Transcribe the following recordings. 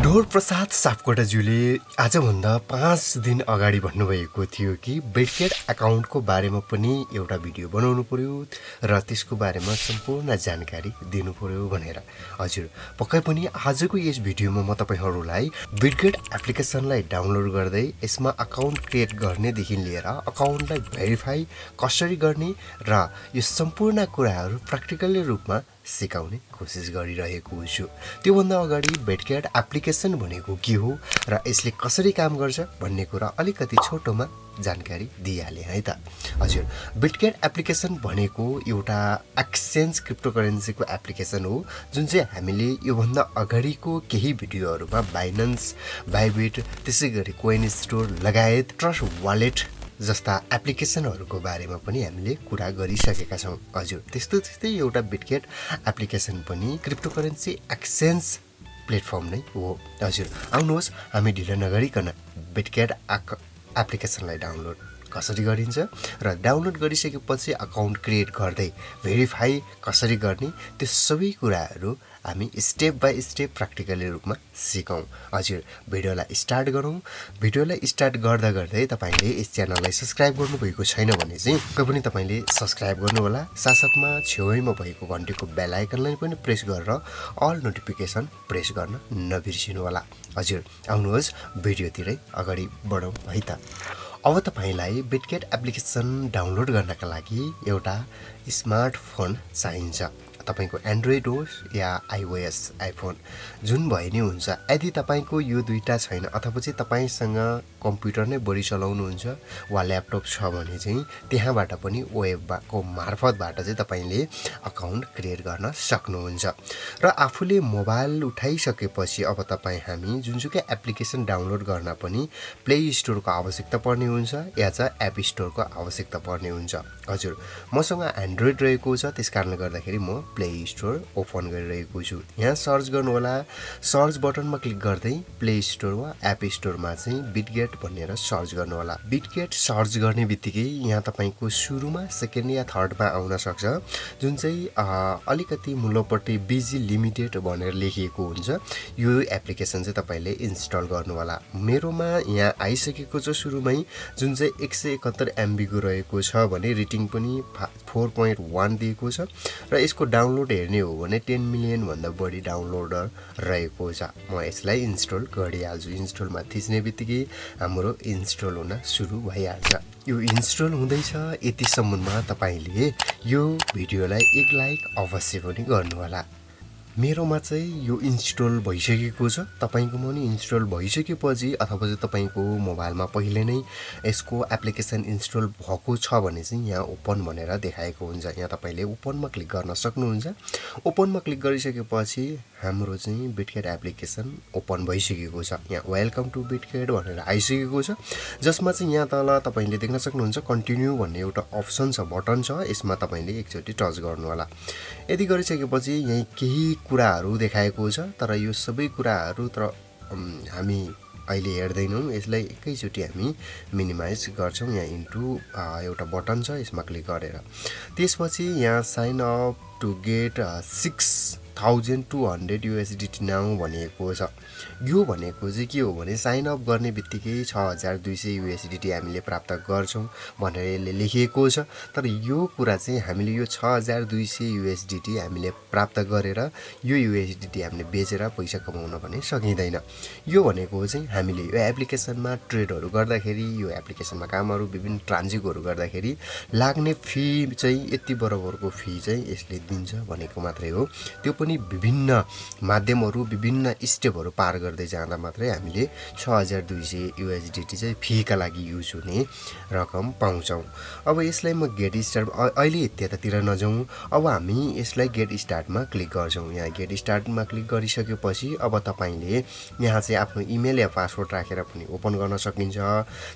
ढोरप्रसाद सापकोटाज्यूले आजभन्दा 5 दिन अगाडि भन्नुभएको थियो कि बिटगेट अकाउन्टको बारेमा पनि एउटा भिडियो बनाउनु पर्यो र त्यसको बारेमा सम्पूर्ण जानकारी दिनु पर्यो भनेर। हजुर, पक्कै पनि आजको यस भिडियोमा म तपाईहरुलाई बिटगेट एप्लिकेसनलाई डाउनलोड गर्दै यसमा अकाउन्ट क्रिएट गर्नेदेखि लिएर अकाउन्टलाई भेरिफाई कसरी गर्ने र यो सम्पूर्ण कुराहरू प्र्याक्टिकली रूपमा सिकाउने कोसिस गरिरहेको छु। त्यो भन्दा अगाडि बिटगेट एप्लिकेसन भनेको के हो र यसले कसरी काम गर्छ भन्ने कुरा अलिकति छोटोमा जानकारी दिइहाले है त। हजुर, बिटगेट एप्लिकेसन भनेको एउटा एक्सचेन्ज क्रिप्टोकरेन्सीको एप्लिकेसन हो जुन चाहिँ हामीले यो भन्दा अगाडिको केही भिडियोहरुमा बाइनेन्स, बाइबिट, त्यसैगरी कोइन स्टोर लगायत ट्रस्ट वालेट जस्ता एप्लिकेसनहरुको बारेमा पनि हामीले कुरा गरिसकेका छौं। हजुर, त्यस्तै एउटा बिटगेट एप्लिकेसन पनि क्रिप्टोकरेन्सी एक्सचेन्ज प्लेटफर्म नै हो। हजुर, आउनुहोस् हामी ढिला नगरिकन बिटगेट एप्लिकेसनलाई डाउनलोड कसरी गरिन्छ र डाउनलोड गरिसकेपछि अकाउन्ट क्रिएट गर्दै भेरिफाई कसरी गर्ने त्यो सबै कुराहरू हामी स्टेप बाइ स्टेप प्र्याक्टिकली रूपमा सिकौं। हजुर, भिडियोलाई स्टार्ट गरौँ। भिडियोलाई स्टार्ट गर्दा गर्दै तपाईले यस च्यानललाई सब्स्क्राइब गर्नुभएको छैन भने चाहिँ पक्कै पनि तपाईले सब्स्क्राइब गर्नु होला। साथसाथमा छेउैमा भएको घण्टीको बेल आइकनलाई पनि प्रेस गरेर अल नोटिफिकेसन प्रेस गर्न नबिर्सिनु होला। हजुर, आउनुहोस् भिडियोतिरै अगाडि बढौँ है त। अब तपाईलाई बिटगेट एप्लिकेसन डाउनलोड गर्नका लागि एउटा स्मार्टफोन चाहिन्छ। तपाईको एन्ड्रोइड होस् या आइओएस आइफोन जुन भए नि हुन्छ। यदि तपाईको यो दुईटा छैन अथवा चाहिँ तपाईसँग कम्प्युटर नै बढी चलाउनुहुन्छ वा ल्यापटप छ भने चाहिँ त्यहाँबाट पनि वेबको मार्फतबाट चाहिँ तपाईले अकाउन्ट क्रिएट गर्न सक्नुहुन्छ। र आफूले मोबाइल उठाइसकेपछि अब हामी जुनसुकै एप्लिकेसन डाउनलोड गर्न पनि प्ले स्टोरको आवश्यकता पर्ने हुन्छ या चाहिँ एप स्टोरको आवश्यकता पर्ने हुन्छ। हजुर, मसँग एन्ड्रोइड रहेको छ, त्यसकारणले गर्दाखेरि म प्ले स्टोर ओपन गरिरहेको छु। यहाँ सर्च गर्नु होला। सर्च बटनमा क्लिक गर्दै प्ले स्टोर वा एप स्टोरमा चाहिँ बिटगेट भनेर सर्च गर्नु होला। बिटगेट सर्च गर्ने बित्तिकै यहाँ तपाईको सुरुमा सेकेन्ड या थर्डमा आउन सक्छ जुन चाहिँ अलिकति मुल्लोपट्टि बिजी लिमिटेड भनेर लेखिएको हुन्छ। यो एप्लिकेसन चाहिँ तपाईले इन्स्टल गर्नु होला। मेरोमा यहाँ आइसकेको छ सुरुमै जुन चाहिँ 171 MB को रहेको छ भने रेटिङ पनि 4.1 दिएको छ र यसको डाउनलोड हेर्ने हो भने 10 मिलियन भन्दा बढी डाउनलोडर रहेको छ। म यसलाई इन्स्टल गरिहाल्छु। इन्स्टलमा थिच्ने बित्तिकै हाम्रो इन्स्टल हुन सुरु भइहाल्छ। यो इन्स्टल हुँदैछ यतिसम्ममा तपाईले यो भिडियोलाई एक लाइक अवश्य पनि गर्नु होला। मेरोमा चाहिँ यो इन्स्टल भइसकेको छ। तपाईकोमा पनि इन्स्टल भइसकेपछि अथवा चाहिँ तपाईको मोबाइलमा पहिले नै यसको एप्लिकेसन इन्स्टल भएको छ भने चाहिँ यहाँ ओपन भनेर देखाएको हुन्छ। यहाँ तपाईले ओपनमा क्लिक गर्न सक्नुहुन्छ। ओपनमा क्लिक गरिसकेपछि हाम्रो चाहिँ बिटगेट एप्लिकेसन ओपन भइसकेको छ। यहाँ वेलकम टु बिटगेट भनेर आइसकेको छ जसमा चाहिँ यहाँ तल तपाईले देख्न सक्नुहुन्छ कन्टिन्यू भन्ने एउटा अप्सन छ, बटन छ। यसमा तपाईले एकचोटी टच गर्नु होला। यदि गरिसकेपछि यहाँ केही कुराहरू देखाएको छ तर यो सबै कुराहरू तर हामी अहिले हेर्दैनौँ। यसलाई एकैचोटी हामी मिनिमाइज गर्छौँ। यहाँ इन्टु एउटा बटन छ, यसमा क्लिक गरेर त्यसपछि यहाँ sign up to get 6200 USDT now भनेको छ। यो भनेको चाहिँ के हो भने साइन अप गर्ने बित्तिकै 6200 USDT हामीले प्राप्त गर्छौँ भनेर यसले लेखिएको छ। तर यो कुरा चाहिँ हामीले यो 6200 USDT हामीले प्राप्त गरेर यो USDT हामीले बेचेर पैसा कमाउन पनि सकिँदैन। यो भनेको चाहिँ हामीले यो एप्लिकेसनमा ट्रेडहरू गर्दाखेरि, यो एप्लिकेसनमा कामहरू विभिन्न ट्रान्जिटहरू गर्दाखेरि लाग्ने फी चाहिँ यति बराबरको फी चाहिँ यसले दिन्छ भनेको मात्रै हो। त्यो पनि विभिन्न माध्यमहरू, विभिन्न स्टेपहरू पार गर्दै जाँदा मात्रै हामीले 6200 USDT चाहिँ फीका लागि युज हुने रकम पाउँछौँ। अब यसलाई म गेट स्टार्ट अहिले त्यतातिर नजाउँ। अब हामी यसलाई गेट स्टार्टमा क्लिक गर्छौँ। यहाँ गेट स्टार्टमा क्लिक गरिसकेपछि अब तपाईले यहाँ चाहिँ आफ्नो इमेल या पासवर्ड राखेर पनि ओपन गर्न सकिन्छ।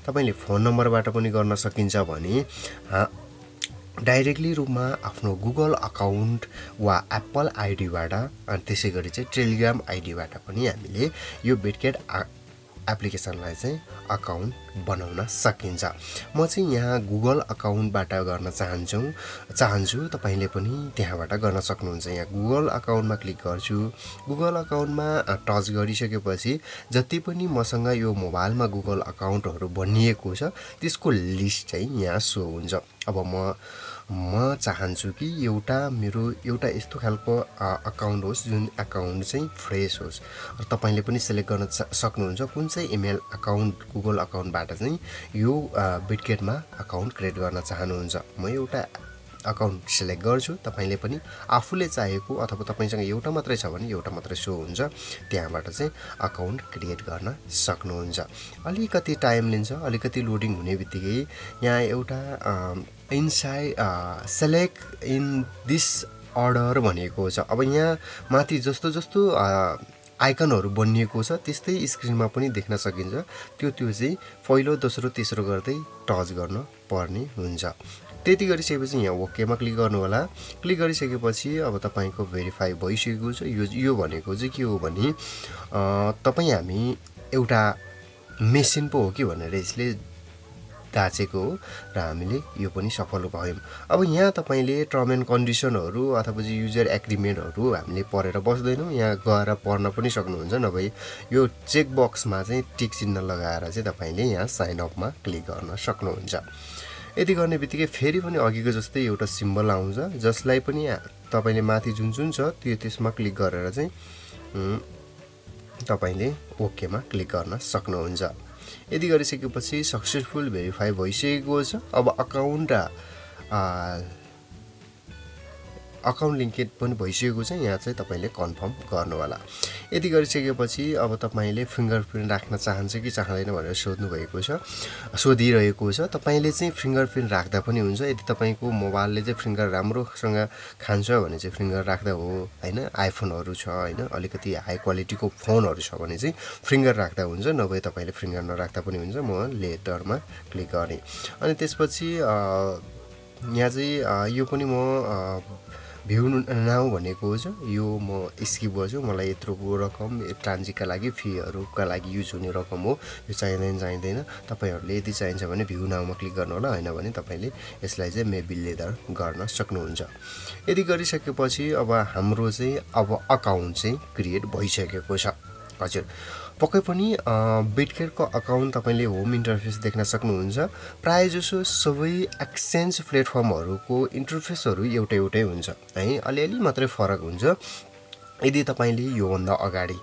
तपाईले फोन नम्बरबाट पनि गर्न सकिन्छ भने डाइरेक्टली रूपमा आफ्नो गुगल अकाउन्ट वा एप्पल आइडीबाट अनि त्यसैगरी चाहिँ टेलिग्राम आइडीबाट पनि हामीले यो बिटगेट एप्लिकेसनलाई चाहिँ अकाउन्ट बनाउन सकिन्छ। म चाहिँ यहाँ गुगल अकाउन्टबाट गर्न चाहन्छु तपाईले पनि त्यहाँबाट गर्न सक्नुहुन्छ। यहाँ गुगल अकाउन्टमा क्लिक गर्छु। गुगल अकाउन्टमा टच गरिसकेपछि जति पनि मसँग यो मोबाइलमा गुगल अकाउन्टहरू बनिएको छ त्यसको लिस्ट चाहिँ यहाँ सो हुन्छ। अब म चाहन्छु कि मेरो एउटा यस्तो खालको अकाउन्ट होस् जुन अकाउन्ट चाहिँ फ्रेस होस्। र तपाईले पनि सिलेक्ट गर्न सक्नुहुन्छ कुन चाहिँ इमेल अकाउन्ट गुगल अकाउन्टबाट चाहिँ यो बिटगेटमा अकाउन्ट क्रिएट गर्न चाहनुहुन्छ। म एउटा अकाउन्ट सिलेक्ट गर्छु। तपाईले पनि आफूले चाहेको अथवा तपाईसँग एउटा मात्रै छ भने एउटा मात्रै सो हुन्छ, त्यहाँबाट चाहिँ अकाउन्ट क्रिएट गर्न सक्नुहुन्छ। अलिकति टाइम लिन्छ, अलिकति लोडिङ हुने बित्तिकै यहाँ एउटा सेलेक्ट इन दिस अर्डर भनेको छ। अब यहाँ माथि जस्तो आइकनहरू बनिएको छ त्यस्तै स्क्रिनमा पनि देख्न सकिन्छ। त्यो चाहिँ पहिलो दोस्रो तेस्रो गर्दै टच गर्न पर्ने हुन्छ। त्यति गरिसकेपछि यहाँ ओकेमा क्लिक गर्नु होला। क्लिक गरिसकेपछि अब तपाईको भेरिफाई भइसकेको छ। यो भनेको चाहिँ के हो भने हामी एउटा मेसिन पो हो कि भनेर यसले दाचेको हो र हामीले यो पनि सफल भयौँ। अब यहाँ तपाईले टर्म एन्ड कन्डिसनहरू अथवा युजर एग्रिमेन्टहरू हामीले पढेर बस्दैनौँ, यहाँ गएर पढ्न पनि सक्नुहुन्छ। नभए यो चेक बक्समा चाहिँ टिक चिन्ह लगाएर चाहिँ तपाईले यहाँ साइन अपमा क्लिक गर्न सक्नुहुन्छ। यति गर्ने बित्तिकै फेरि पनि अघिको जस्तै एउटा सिम्बल आउँछ जसलाई पनि तपाईले माथि जुन छ त्यसमा क्लिक गरेर चाहिँ तपाईले ओकेमा क्लिक गर्न सक्नुहुन्छ। यदि गरिसकेपछि सक्सेसफुल भेरिफाई भइसकेको छ। अब अकाउन्ट लिङ्केड पनि भइसकेको छ। यहाँ चाहिँ तपाईले कन्फर्म गर्नु होला। यदि गरिसकेपछि अब तपाईले फिङ्गरप्रिन्ट राख्न चाहन्छ कि चाहदैन भनेर सोधिरहेको छ। तपाईले चाहिँ फिङ्गरप्रिन्ट राख्दा पनि हुन्छ। यदि तपाईको मोबाइलले चाहिँ फिङ्गर राम्रोसँग खान्छ भने चाहिँ फिङ्गर राख्दा हो हैन। आइफोनहरू छ हैन, अलिकति हाई क्वालिटीको फोनहरू छ भने चाहिँ फिङ्गर राख्दा हुन्छ, नभए तपाईले फिङ्गर नराख्दा पनि हुन्छ। म लेटरमा क्लिक गर्ने अनि त्यसपछि यहाँ चाहिँ यो पनि म भ्यू नाउ भनेको छ। यो म स्किप गर्छु। मलाई यत्रोको रकम ट्रान्जिटका लागि फीहरूका लागि युज हुने रकम हो, यो चाहिँदैन। तपाईहरुले यदि चाहिन्छ भने भ्यू नाउमा क्लिक गर्नु होला, हैन भने तपाईले यसलाई चाहिँ मेबी लेदर गर्न सक्नुहुन्छ। यदि गरिसकेपछि अब हाम्रो चाहिँ अकाउन्ट चाहिँ क्रिएट भइसकेको छ। हजुर पक्कै पनि बिटगेटको अकाउन्ट तपाईले होम इन्टरफेस देख्न सक्नुहुन्छ। प्राय जसो सबै एक्सचेन्ज प्लेटफर्महरूको इन्टरफेसहरू एउटै हुन्छ है, अलिअलि मात्रै फरक हुन्छ। यदि तपाईले योभन्दा अगाडि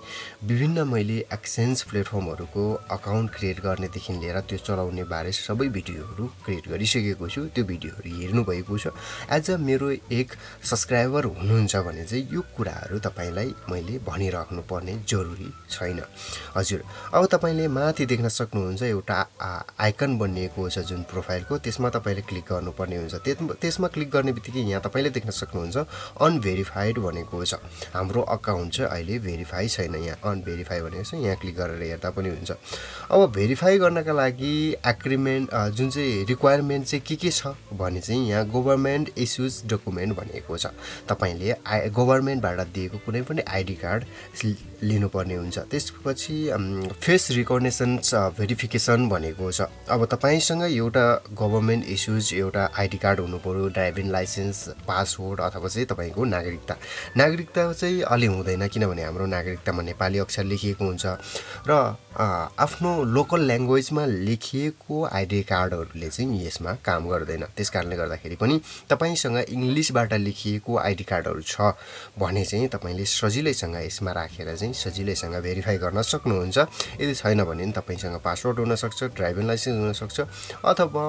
विभिन्न मैले एक्सचेन्ज प्लेटफर्महरूको अकाउन्ट क्रिएट गर्नेदेखि लिएर त्यो चलाउने बारे सबै भिडियोहरू क्रिएट गरिसकेको छु। त्यो भिडियोहरू हेर्नु भएको छ। एज अ मेरो एक सब्स्क्राइबर हुनुहुन्छ भने चाहिँ यो कुराहरू तपाईलाई मैले भनिराख्नु पर्ने जरुरी छैन। हजुर अब तपाईले माथि देख्न सक्नुहुन्छ एउटा आइकन बनिएको छ जुन प्रोफाइलको, त्यसमा तपाईले क्लिक गर्नुपर्ने हुन्छ। त्यसमा क्लिक गर्ने बित्तिकै यहाँ तपाईले देख्न सक्नुहुन्छ अनभेरिफाइड भनेको छ। हाम्रो अकाउन्ट चाहिँ अहिले भेरिफाई छैन। यहाँ अनभेरिफाई भनेको छ, यहाँ क्लिक गरेर हेर्दा पनि हुन्छ। अब भेरिफाई गर्नका लागि एग्रिमेन्ट जुन चाहिँ रिक्वायरमेन्ट चाहिँ के छ भने चाहिँ यहाँ गभर्नमेन्ट इस्युज डकुमेन्ट भनेको छ। तपाईले गभर्नमेन्टबाट दिएको कुनै पनि आइडी कार्ड लिनुपर्ने हुन्छ। त्यसपछि फेस रिकग्निसन भेरिफिकेसन भनेको छ। अब तपाईसँग एउटा गभर्नमेन्ट इस्युज एउटा आइडी कार्ड हुनुपर्यो, ड्राइभिङ लाइसेन्स, पासपोर्ट अथवा चाहिँ तपाईको नागरिकता चाहिँ अलि हुँदैन, किनभने हाम्रो नागरिकतामा नेपाली अक्षर लेखिएको हुन्छ र आफ्नो लोकल ल्याङ्ग्वेजमा लेखिएको आइडी कार्डहरूले चाहिँ यसमा काम गर्दैन। त्यसकारणले गर्दाखेरि पनि तपाईसँग इङ्ग्लिसबाट लेखिएको आइडी कार्डहरू छ भने चाहिँ तपाईले सजिलैसँग यसमा राखेर चाहिँ सजिलैसँग भेरिफाई गर्न सक्नुहुन्छ। यदि छैन भने तपाईसँग पासपोर्ट हुन सक्छ, ड्राइभिङ लाइसेन्स हुन सक्छ अथवा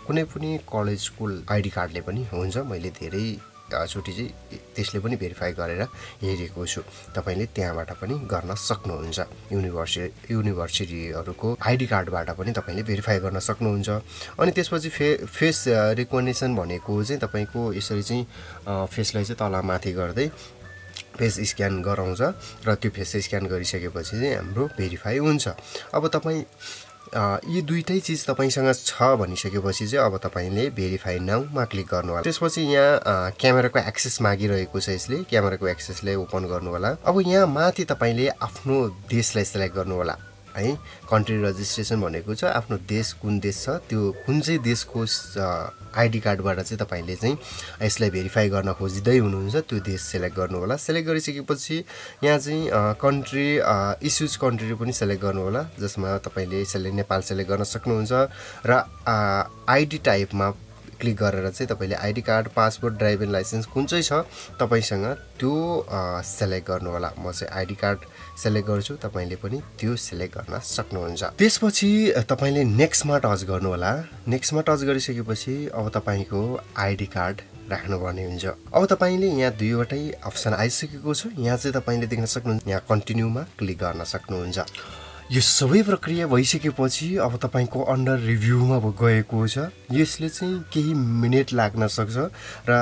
कुनै पनि कलेज स्कुल आइडी कार्डले पनि हुन्छ। मैले धेरै चोटि चाहिँ त्यसले पनि भेरिफाई गरेर हेरेको छु। तपाईले त्यहाँबाट पनि गर्न सक्नुहुन्छ। युनिभर्सिटीहरूको आइडी कार्डबाट पनि तपाईले भेरिफाई गर्न सक्नुहुन्छ। अनि त्यसपछि फेस रिकग्निसन भनेको चाहिँ तपाईको यसरी चाहिँ फेसलाई चाहिँ तल माथि गर्दै फेस स्क्यान गराउँछ र त्यो फेस स्क्यान गरिसकेपछि चाहिँ हाम्रो भेरिफाई हुन्छ। अब तपाई यी दुईटै चीज तपाईसँग छ भनिसकेपछि चाहिँ अब तपाईले भेरिफाई नाउमा क्लिक गर्नु होला। त्यसपछि यहाँ क्यामेराको एक्सेस मागिरहेको छ, यसले क्यामेराको एक्सेसलाई ओपन गर्नु होला। अब यहाँ माथि तपाईले आफ्नो देशलाई सिलेक्ट गर्नु होला। है कन्ट्री रजिस्ट्रेसन भनेको छ आफ्नो देश कुन देश छ त्यो कुन चाहिँ देशको आइडी कार्डबाट चाहिँ तपाईले चाहिँ यसलाई भेरिफाई गर्न खोजिदै हुनुहुन्छ त्यो देश सेलेक्ट गर्नु होला सेलेक्ट गरिसकेपछि यहाँ चाहिँ कन्ट्री इस्युज कन्ट्री पनि सेलेक्ट गर्नु होला जसमा तपाईले यसले नेपाल सेलेक्ट गर्न सक्नुहुन्छ र आइडी टाइपमा क्लिक गरेर चाहिँ तपाईले ID card passport driving licence कुन चाहिँ छ तपाईसँग त्यो सेलेक्ट गर्नु होला म चाहिँ आइडी कार्ड सेलेक्ट गर्छु तपाईले पनि त्यो सेलेक्ट गर्न सक्नुहुन्छ त्यसपछि तपाईले नेक्स्टमा टच गर्नु होला नेक्स्टमा टच गरिसकेपछि अब तपाईको आइडी कार्ड राख्नुपर्ने हुन्छ अब तपाईले यहाँ दुईवटै अप्सन आइसकेको छ यहाँ चाहिँ तपाईले देख्न सक्नुहुन्छ यहाँ कन्टिन्यूमा क्लिक गर्न सक्नुहुन्छ यो सबै प्रक्रिया भइसकेपछि अब तपाईको अन्डर रिभ्यूमा गएको छ यसले चाहिँ केही मिनेट लाग्न सक्छ र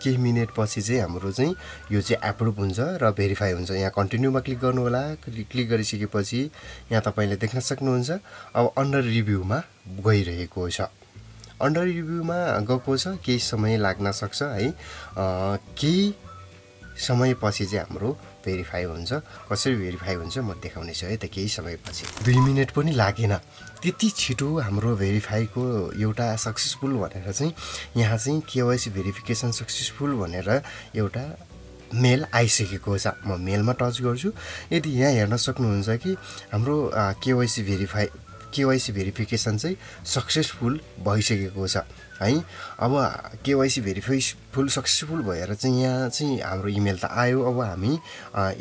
केही मिनेट पछि चाहिँ हाम्रो चाहिँ यो चाहिँ एप्रुभ हुन्छ र भेरिफाई हुन्छ यहाँ कन्टिन्यूमा क्लिक गर्नु होला क्लिक गरिसकेपछि यहाँ तपाईले देख्न सक्नुहुन्छ अब अन्डर रिभ्यूमा गइरहेको छ अन्डर रिभ्यूमा गएको छ केही समय लाग्न सक्छ है केही समयपछि चाहिँ हाम्रो भेरिफाई हुन्छ कसरी भेरिफाई हुन्छ म देखाउने छु है त केही समयपछि 2 मिनेट पनि लागेन त्यति छिटो हाम्रो भेरिफाईको एउटा सक्सेसफुल भनेर चाहिँ यहाँ चाहिँ केवाइसी भेरिफिकेसन सक्सेसफुल भनेर एउटा मेल आइसकेको छ म मेलमा टच गर्छु यदि यहाँ हेर्न सक्नुहुन्छ कि हाम्रो केवाइसी भेरिफिकेसन चाहिँ सक्सेसफुल भइसकेको छ है अब केवाइसी भेरिफाई सक्सेसफुल भएर चाहिँ यहाँ चाहिँ हाम्रो इमेल त आयो अब हामी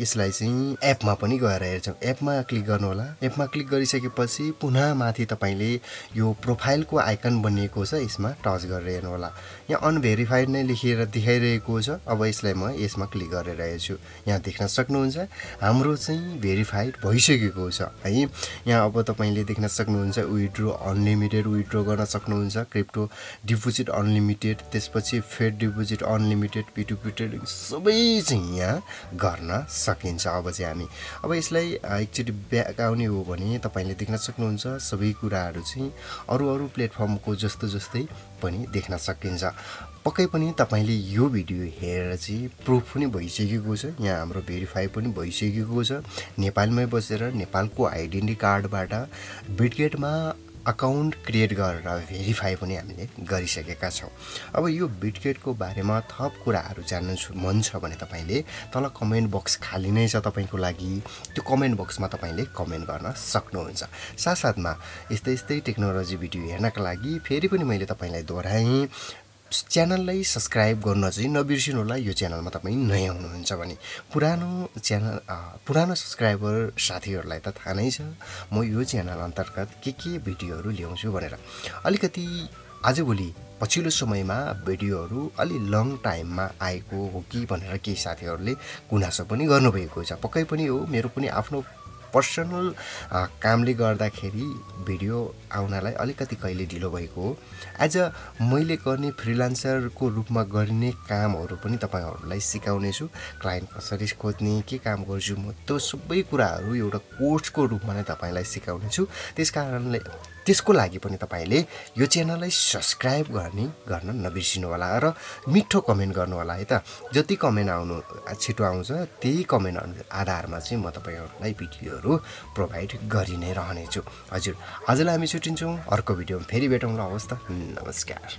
यसलाई चाहिँ एपमा पनि गएर हेर्छौँ एपमा क्लिक गर्नु होला एपमा क्लिक गरिसकेपछि पुनः माथि तपाईले यो प्रोफाइलको आइकन बनिएको छ यसमा टच गरेर हेर्नु होला यहाँ अनभेरिफाइड नै लेखेर देखाइरहेको छ अब यसलाई म यसमा क्लिक गरेर हेर्छु यहाँ देख्न सक्नुहुन्छ हाम्रो चाहिँ भेरिफाइड भइसकेको छ है यहाँ अब तपाईले देख्न सक्नुहुन्छ विथड्र अनलिमिटेड विथड्र गर्न सक्नुहुन्छ क्रिप्टो डिपोजिट अनलिमिटेड त्यसपछि fiat deposit unlimited P2P trading सबै चाहिँ यहाँ गर्न सकिन्छ अब चाहिँ हामी अब यसलाई एकचोटि ब्याक आउने हो भने तपाईले देख्न सक्नुहुन्छ सबै कुराहरू चाहिँ अरु प्लेटफर्मको जस्तै पनि देख्न सकिन्छ पक्कै पनि तपाईले यो भिडियो हेरेर चाहिँ प्रुफ पनि भइसकेको छ यहाँ हाम्रो भेरिफाई पनि भइसकेको छ नेपालमै बसेर नेपालको आइडेन्टिटी कार्डबाट बिटगेटमा अकाउन्ट क्रिएट गरेर भेरिफाई पनि हामीले गरिसकेका छौं अब यो बिटगेटको बारेमा थप कुराहरू जान्न मन छ भने तपाईले तल कमेन्ट बक्स खाली नै छ तपाईको लागि त्यो कमेन्ट बक्समा तपाईले कमेन्ट गर्न सक्नुहुन्छ साथसाथमा यस्तै टेक्नोलोजी भिडियो हेर्नका लागि फेरि पनि मैले तपाईलाई दोहोर्याएँ च्यानललाई सब्स्क्राइब गर्न चाहिँ नबिर्सिनु होला यो च्यानलमा तपाई नयाँ हुनुहुन्छ भने पुरानो सब्स्क्राइबर साथीहरुलाई त थाहा नै छ म यो च्यानल अन्तर्गत के भिडियोहरु ल्याउँछु भनेर अलिकति आजभोलि पछिल्लो समयमा भिडियोहरु अलि लङ टाइममा आएको हो कि भनेर केही साथीहरुले गुनासो पनि गर्नुभएको छ पक्कै पनि हो मेरो पनि आफ्नो पर्सनल कामले गर्दाखेरि भिडियो आउनलाई अलिकति कहिले ढिलो भएको हो एज अ मैले गर्ने फ्रीलान्सरको रूपमा गर्ने कामहरु पनि तपाईहरुलाई सिकाउने छु क्लाइन्ट कसरी खोज्ने के काम गर्छु म त्यो सबै कुराहरु एउटा कोर्सको रूपमा नै तपाईलाई सिकाउने छु त्यसकारणले त्यसको लागि पनि तपाईले यो च्यानललाई सब्स्क्राइब गर्न नबिर्सिनु होला र मिठो कमेन्ट गर्नु होला है त जति कमेन्ट छिटो आउँछ त्यही कमेन्ट आधारमा चाहिँ म तपाईहरुलाई भिडियोहरु प्रोवाइड गरि नै रहने छु हजुर आजलाई हामी छुटिन्छौं अर्को भिडियोमा फेरि भेटौँला हवस् त नमस्कार